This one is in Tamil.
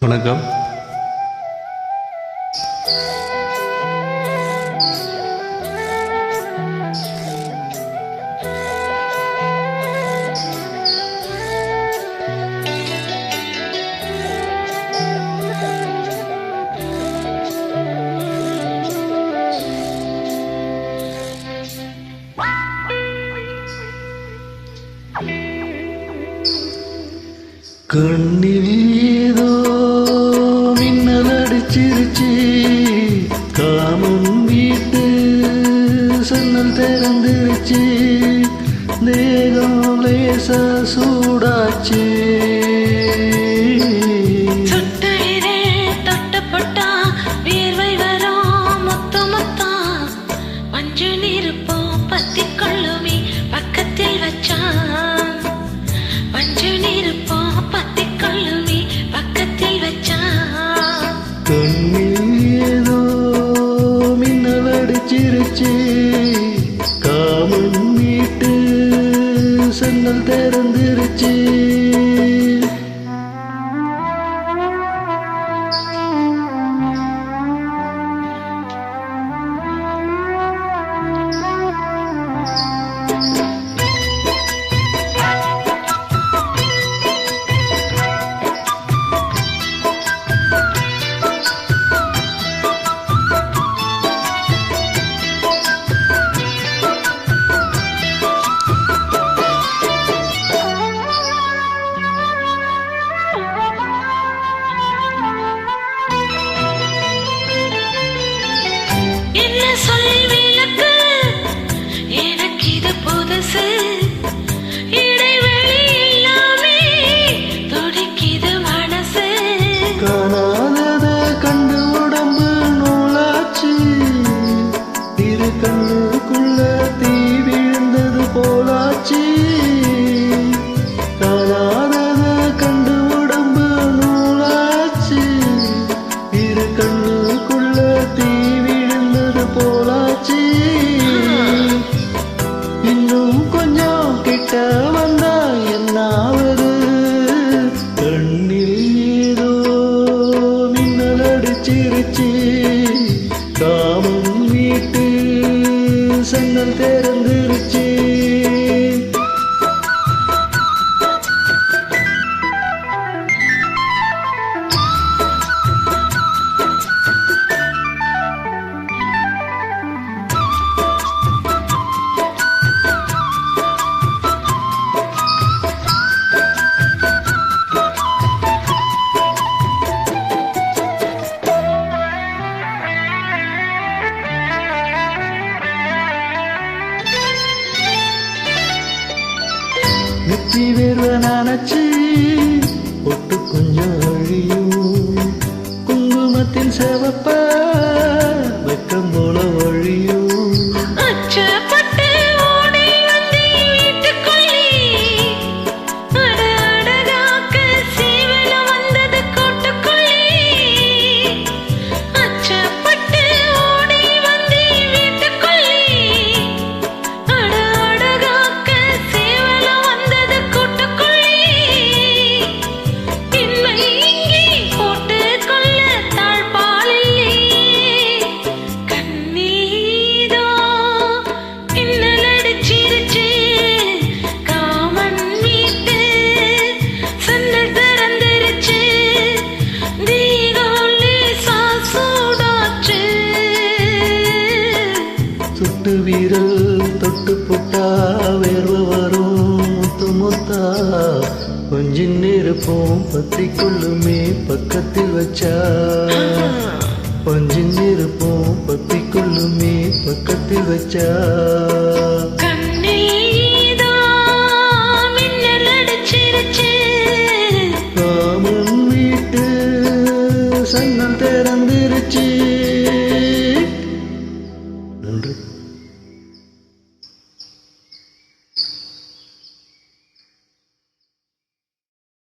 வணக்கம். கண்ணில் ஏதோ மின்னல் அடிச்சிருச்சு, காமன் வீட்டு சன்னல் திறந்துருச்சு, தேகம் லேசா சூடாச்சு. காமன் வீட்டு சன்னல் திறந்துருச்சு. கண்ணுக்குள்ள தீ விழுந்தது போலாச்சு, காணாதத கண்டு உடம்பு நூலாச்சு. இரு கண்ணுக்குள்ள தீ விழுந்தது போலாச்சு. இன்னும் கொஞ்சம் கிட்ட வந்தா என்னாவது, கண்ணில் ஏதோ மின்னல் அடிச்சிருச்சு, காமன் வீட்டு சன்னல் திறந்துருச்சு. நெற்றி வேர்வ நினைச்சு பொட்டு கொஞ்சம் அழியும், குங்குமத்தின் செவப்ப வெக்கம் போல வழியும். சுட்டு வீரல் தொட்டு புட்டா வேர்வ வரும் முத்து முத்தா, கொஞ்சின் இருப்போம் பத்தி கொள்ளுமே பக்கத்தில் வச்சா, கொஞ்சின் இருப்போம் பத்தி கொள்ளுமே பக்கத்தில் வச்சா. காமன் வீட்டு சன்னல் திறந்துருச்சு.